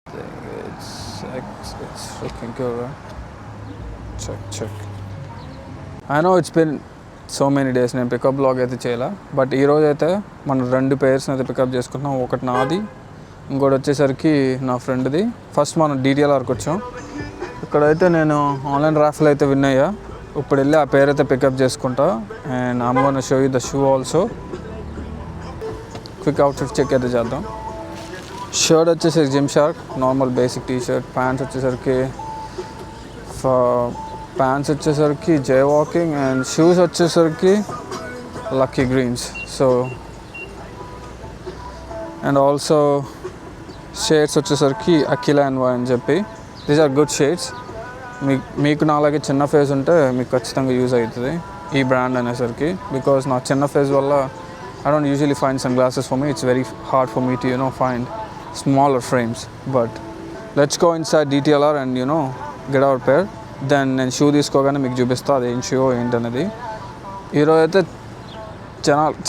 It's looking good, right? Check. I know it's been so many days నేను pickup blog అయితే చేయాల, but ఈరోజు అయితే మనం 2 పేర్స్ని అయితే పికప్ చేసుకుంటున్నాం. ఒకటి నాది, ఇంకోటి వచ్చేసరికి నా ఫ్రెండ్ది. ఫస్ట్ మనం DTLRకి వచ్చాం. ఇక్కడైతే నేను ఆన్లైన్ రాఫ్లో అయితే విన్ అయ్యా. ఇప్పుడు వెళ్ళి ఆ పేరు అయితే పికప్ చేసుకుంటా. And I'm gonna show you the shoe also. Quick outfit check అయితే చేద్దాం. షర్ట్ వచ్చేసరికి Gymshark normal basic T shirt. Pants వచ్చేసరికి జే వాకింగ్. అండ్ షూస్ వచ్చేసరికి lucky greens. So and also shades వచ్చేసరికి అఖిలా అండ్ వై అని చెప్పి దీస్ ఆర్ గుడ్ షేడ్స్. మీకు నాలాగే చిన్న ఫేస్ ఉంటే మీకు ఖచ్చితంగా యూజ్ అవుతుంది ఈ బ్రాండ్ అనేసరికి. బికాజ్ నా చిన్న ఫేస్ వల్ల I don't usually find sunglasses for me. It's very hard for me to find smaller frames. But let's go inside DTLR and get our pair. Then నేను shoe తీసుకోగానే మీకు చూపిస్తా అది ఏం షూ ఏంటనేది. ఈరోజు అయితే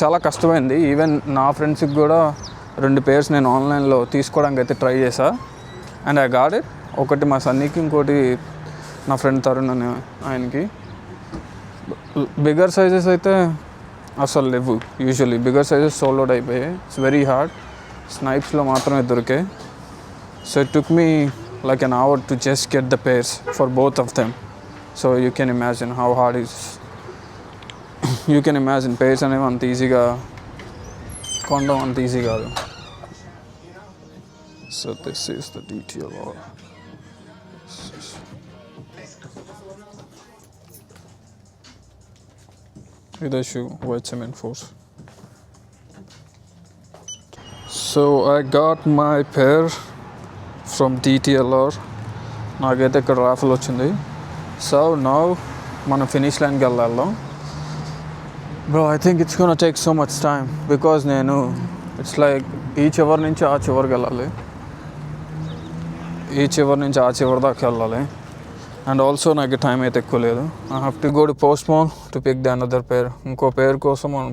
చాలా కష్టమైంది. ఈవెన్ నా ఫ్రెండ్స్కి కూడా 2 పేర్స్ నేను ఆన్లైన్లో తీసుకోవడానికి అయితే ట్రై చేశా. And I got it. ఒకటి మా సన్నీకి, ఇంకోటి నా ఫ్రెండ్ తరుణ్ అని ఆయనకి. బిగ్గర్ సైజెస్ అయితే అసలు లేవు. Usually bigger sizes sold out అయిపోయాయి. It's very hard. స్నైప్స్లో మాత్రమే దొరికాయి. So it took me like an hour to just get the pairs for both of them. So you can imagine how hard it is. You can imagine pairs అనేవి అంత ఈజీగా కొనడం అంత easy కాదు. So this is the DTLR. Either shoe, white cement force. So I got my pair from DTLR. నాకైతే ఇక్కడ raffle వచ్చింది. So now మనం ఫినిష్ లైన్కి వెళ్ళాం. Bro I think it's gonna take so much time because నేను it's like ఈ చివరి నుంచి ఆ చివరికి వెళ్ళాలి, ఈ చివరి నుంచి ఆ చివరి దాకా వెళ్ళాలి. అండ్ ఆల్సో నాకు టైం అయితే ఎక్కువ లేదు. I have to go to post mall to pick the another pair. ఇంకో పేర్ కోసం మనం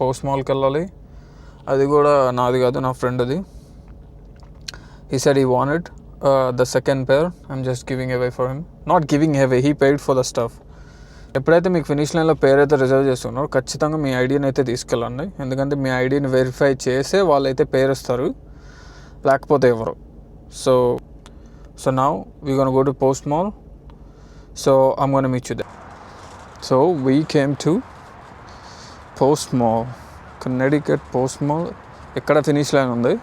పోస్ట్ మాల్కి వెళ్ళాలి. అది కూడా నాది కాదు, నా ఫ్రెండ్ది. He said he wanted the second pair. I'm just giving away for him. Not giving away, he paid for the stuff. ఎప్పుడైతే మీకు ఫినిష్ లైన్లో పేరు అయితే రిజర్వ్ చేస్తున్నారో ఖచ్చితంగా మీ ఐడిని అయితే తీసుకెళ్ళండి. ఎందుకంటే మీ ఐడిని వెరిఫై చేసే వాళ్ళైతే పేరు ఇస్తారు, లేకపోతే ఎవరు. So now we gonna go to post mall. So I'm gonna meet you there. So we came to post mall, Connecticut post mall. ఇక్కడ ఫినిష్ లైన్ ఉంది.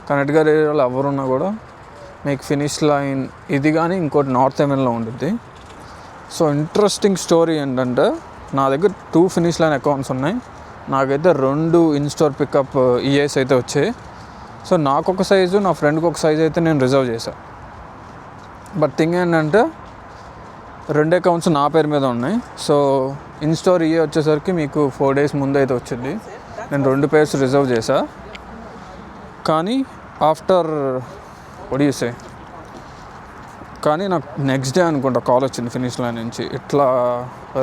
కనెక్టికట్ ఏరియాలో ఎవరున్నా కూడా మీకు ఫినిష్ లైన్ ఇది కానీ ఇంకోటి నార్త్ ఎంఎన్లో ఉంటుంది. సో ఇంట్రెస్టింగ్ స్టోరీ ఏంటంటే నా దగ్గర 2 ఫినిష్ లైన్ అకౌంట్స్ ఉన్నాయి. నాకైతే 2 ఇన్స్టోర్ పికప్ ఈఎస్ అయితే వచ్చాయి. సో నాకు ఒక సైజు, నా ఫ్రెండ్కి ఒక సైజు అయితే నేను రిజర్వ్ చేశాను. బట్ థింగ్ ఏంటంటే 2 అకౌంట్స్ నా పేరు మీద ఉన్నాయి. సో ఇన్స్టోర్ ఈఏ వచ్చేసరికి మీకు 4 days ముందు అయితే వచ్చింది. నేను 2 పేర్స్ రిజర్వ్ చేశాను. కానీ ఆఫ్టర్ ఒడిసే కానీ నాకు నెక్స్ట్ డే అనుకుంటా కాల్ వచ్చింది ఫినిష్ లైన్ నుంచి. ఇట్లా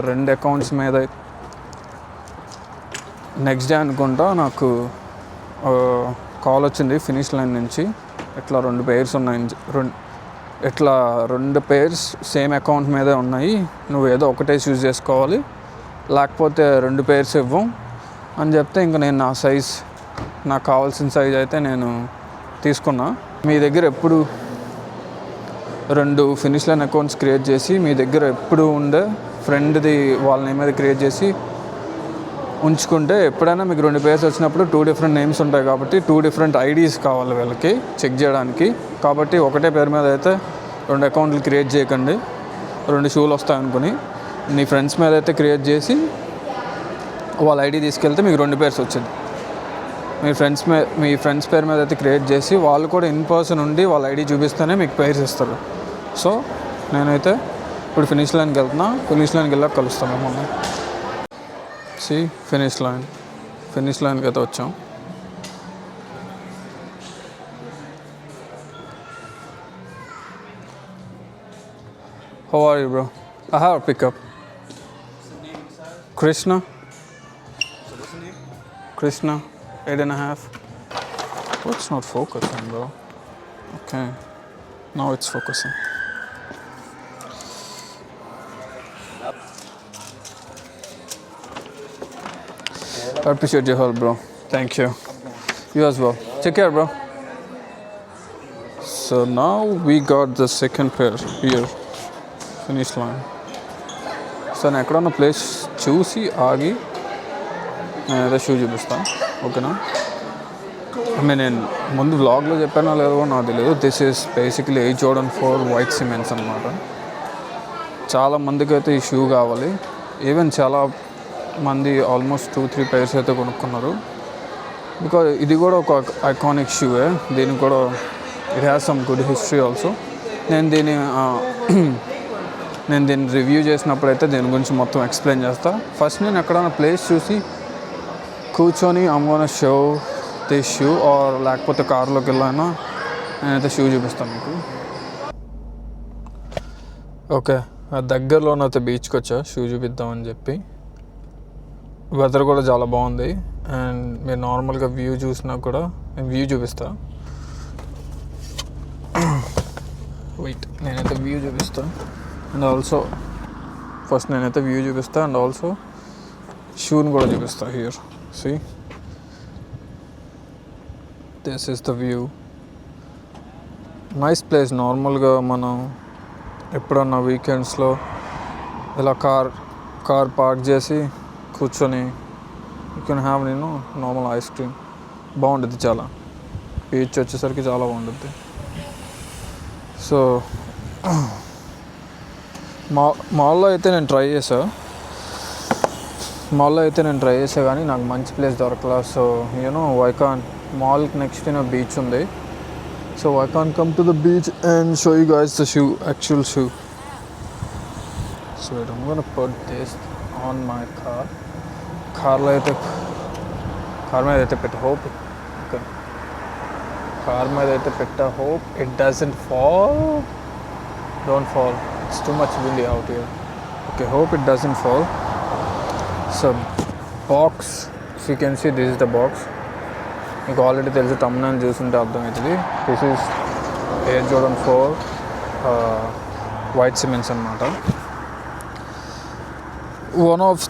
2 అకౌంట్స్ మీద నెక్స్ట్ డే అనుకుంటా నాకు కాల్ వచ్చింది ఫినిష్ లైన్ నుంచి. ఇట్లా 2 పేర్స్ ఉన్నాయి, ఇట్లా 2 పేర్స్ సేమ్ అకౌంట్ మీదే ఉన్నాయి, నువ్వు ఏదో ఒకటే చూస్ చేసుకోవాలి, లేకపోతే 2 పేర్స్ ఇవ్వం అని చెప్తే ఇంకా నేను నా సైజ్, నాకు కావాల్సిన సైజ్ అయితే నేను తీసుకున్నా. మీ దగ్గర ఎప్పుడు 2 ఫినిష్ లైన్ అకౌంట్స్ క్రియేట్ చేసి మీ దగ్గర ఎప్పుడు ఉండే ఫ్రెండ్ది వాళ్ళ నేమ్ మీద క్రియేట్ చేసి ఉంచుకుంటే ఎప్పుడైనా మీకు 2 పేర్స్ వచ్చినప్పుడు 2 డిఫరెంట్ నేమ్స్ ఉంటాయి కాబట్టి 2 డిఫరెంట్ ఐడీస్ కావాలి వీళ్ళకి చెక్ చేయడానికి. కాబట్టి ఒకటే పేరు మీద అయితే 2 అకౌంట్లు క్రియేట్ చేయకండి. 2 షూలు వస్తాయి అనుకుని నీ ఫ్రెండ్స్ మీద అయితే క్రియేట్ చేసి వాళ్ళ ఐడి తీసుకెళ్తే మీకు 2 పేర్స్ వచ్చింది. మీ ఫ్రెండ్స్ పేరు మీద అయితే క్రియేట్ చేసి వాళ్ళు కూడా ఇన్ పర్సన్ ఉండి వాళ్ళ ఐడి చూపిస్తేనే మీకు పేర్స్ ఇస్తారు. సో నేనైతే ఇప్పుడు ఫినిష్ లైన్కి వెళ్తున్నా. ఫినిష్ లైన్కి వెళ్ళాక కలుస్తాం మిమ్మల్ని. ఫినిష్ లైన్కి అయితే వచ్చాం. How are you, bro? I have a pickup. Krishna. Krishna, 8.5. Oh, it's not focusing, bro. Okay. Now it's focusing. I appreciate your help, bro. Thank you. You as well. Take care, bro. So now we got the second pair here. Finish line. So నేను ఎక్కడన్నా place చూసి ఆగి నేనైతే shoe చూపిస్తాను, ఓకేనా? నేను ముందు వ్లాగ్లో చెప్పానో లేదో నాకు తెలియదు. This is basically air Jordan 4 white cements అనమాట. చాలా మందికి అయితే ఈ షూ కావాలి. ఈవెన్ చాలా మంది ఆల్మోస్ట్ 2-3 పైర్స్ అయితే కొనుక్కున్నారు. బికాజ్ ఇది కూడా ఒక ఐకానిక్ షూవే. దీనికి కూడా it has some good history also. నేను దీన్ని రివ్యూ చేసినప్పుడు అయితే దీని గురించి మొత్తం ఎక్స్ప్లెయిన్ చేస్తాను. ఫస్ట్ నేను ఎక్కడైనా ప్లేస్ చూసి కూర్చొని అమ్మోన షో దిస్ షూ ఆర్ లేకపోతే కార్లోకి వెళ్ళైనా నేనైతే షూ చూపిస్తాను మీకు. ఓకే, దగ్గరలోనైతే బీచ్కి వచ్చా షూ చూపిద్దామని చెప్పి. వెదర్ కూడా చాలా బాగుంది. అండ్ మీరు నార్మల్గా వ్యూ చూసినా కూడా నేను వ్యూ చూపిస్తా. వెయిట్, నేనైతే వ్యూ చూపిస్తాను. అండ్ ఆల్సో ఫస్ట్ నేనైతే వ్యూ చూపిస్తా అండ్ ఆల్సో షూని కూడా చూపిస్తా. Here see, this is the view. Nice place. నార్మల్గా మనం ఎప్పుడన్నా వీకెండ్స్లో ఇలా కార్ పార్క్ చేసి కూర్చొని you can have normal ice cream. బాగుంటుంది చాలా. బీచ్ వచ్చేసరికి చాలా బాగుంటుంది. సో మాల్లో అయితే నేను ట్రై చేసా కానీ నాకు మంచి ప్లేస్ దొరకలా. సో వైకాన్ మాల్కి నెక్స్ట్ బీచ్ ఉంది. So I can come to the beach and show you guys the shoe, actual shoe. So I'm gonna put this on my car. Car మీద అయితే పెట్టా. హోప్ ఓకే, కార్ మీద అయితే పెట్టా. Hope it doesn't fall. Don't fall, it's too much windy out here. Okay, hope it doesn't fall. So box, if you can see, this is the box. మీకు already తెలుసు, thumbnail చూస్తుంటే అర్థమవుతుంది. This is Air Jordan 4 white cements అనమాట. One of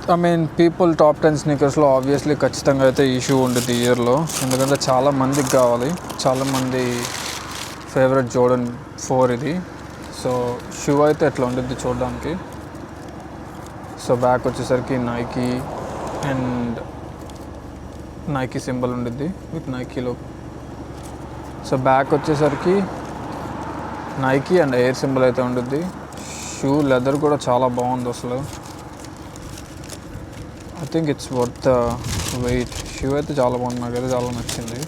people top 10 స్నీకర్స్లో obviously ఖచ్చితంగా అయితే ఈ shoe ఉంటుంది ఇయర్లో. ఎందుకంటే చాలా మందికి కావాలి, చాలామంది ఫేవరెట్ జోర్డన్ 4 ఇది. సో షూ అయితే ఎట్లా ఉంటుంది చూడడానికి. సో బ్యాక్ వచ్చేసరికి నైకీ సింబల్ ఉండిద్ది విత్ నైకీలో. సో బ్యాక్ వచ్చేసరికి నైకీ అండ్ ఎయిర్ సింబల్ అయితే ఉండిద్ది. షూ లెదర్ కూడా చాలా బాగుంది అసలు. I think it's worth the wait. Shoe అయితే చాలా బాగుంది, నాకైతే చాలా నచ్చింది.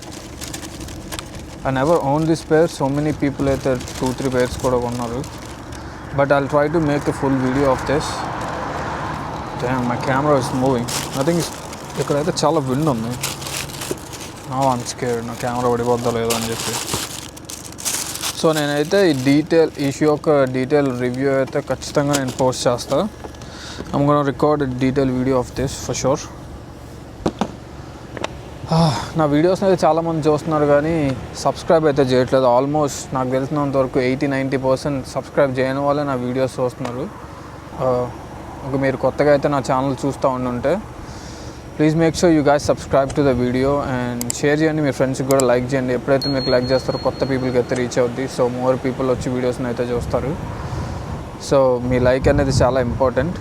I never owned this pair. So many people అయితే 2-3 pairs కూడా కొన్నారు. But I'll try to make a full video of this. Damn, my camera is moving. I think ఇక్కడైతే చాలా విండ్ ఉంది. Now I'm scared. నా కెమెరా పడిపోద్దా లేదో అని చెప్పి. సో నేనైతే ఈ షూ యొక్క డీటెయిల్ రివ్యూ అయితే ఖచ్చితంగా నేను పోస్ట్ చేస్తాను. I'm gonna record a detailed video of this for sure. నా వీడియోస్ని అయితే చాలామంది చూస్తున్నారు కానీ సబ్స్క్రైబ్ అయితే చేయట్లేదు. ఆల్మోస్ట్ నాకు తెలిసినంత వరకు 80-90% సబ్స్క్రైబ్ చేయని వాళ్ళే నా వీడియోస్ చూస్తున్నారు. ఇంకా మీరు కొత్తగా అయితే నా ఛానల్ చూస్తూ ఉండుంటే please make sure you guys subscribe to the video and share చేయండి. మీ ఫ్రెండ్స్కి కూడా లైక్ చేయండి. ఎప్పుడైతే మీకు లైక్ చేస్తారో కొత్త పీపుల్కి అయితే రీచ్ అవుద్ది. సో మోర్ పీపుల్ వచ్చి వీడియోస్ని అయితే చూస్తారు. సో మీ లైక్ అనేది చాలా ఇంపార్టెంట్.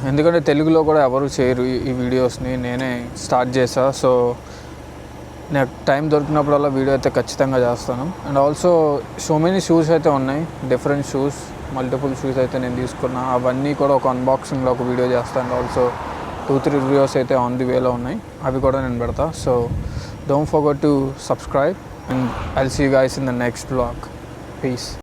ఎందుకంటే తెలుగులో కూడా ఎవరు చేయరు ఈ వీడియోస్ని, నేనే స్టార్ట్ చేసా. సో నాకు టైం దొరికినప్పుడల్లా వీడియో అయితే ఖచ్చితంగా చేస్తాను. And also so many shoes అయితే ఉన్నాయి, డిఫరెంట్ షూస్, మల్టిపుల్ షూస్ అయితే నేను తీసుకున్నా. అవన్నీ కూడా ఒక అన్బాక్సింగ్లో ఒక వీడియో చేస్తాను. అండ్ ఆల్సో 2-3 వీడియోస్ అయితే ఆన్ ది వేలో ఉన్నాయి, అవి కూడా నేను పెడతా. So don't forget to subscribe and I'll see you guys in the next vlog. Piece.